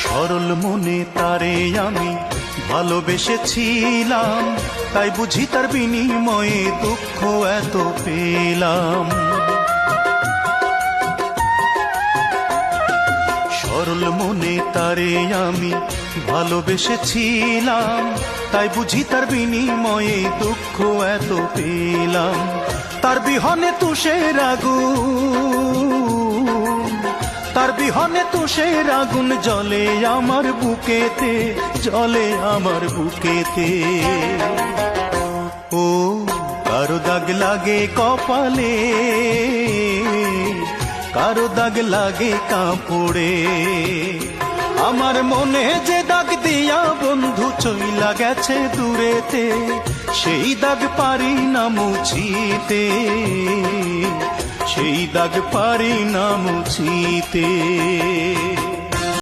সরল মনে তারে আমি ভালোবেসেছিলাম, তাই বুঝি তার বিনিময়ে দুঃখ এত পেলাম। সরল মনে তারে আমি ভালোবেসেছিলাম, তাই বুঝি তার বিনিময়ে দুঃখ এত পেলাম। তার বিহনে তুষের আগুন, তার বিহনে তুষের আগুন জ্বলে আমার বুকেতে, জ্বলে আমার বুকেতে। ও কারো দাগ লাগে কপালে, কারো দাগ লাগে কাপড়ে, আমার মনে যে দাগ দিয়া বন্ধু চইলা গেছে দূরেতে, সেই দাগ পারি না মুছিতে, সেই দাগ পারি না মুছিতে।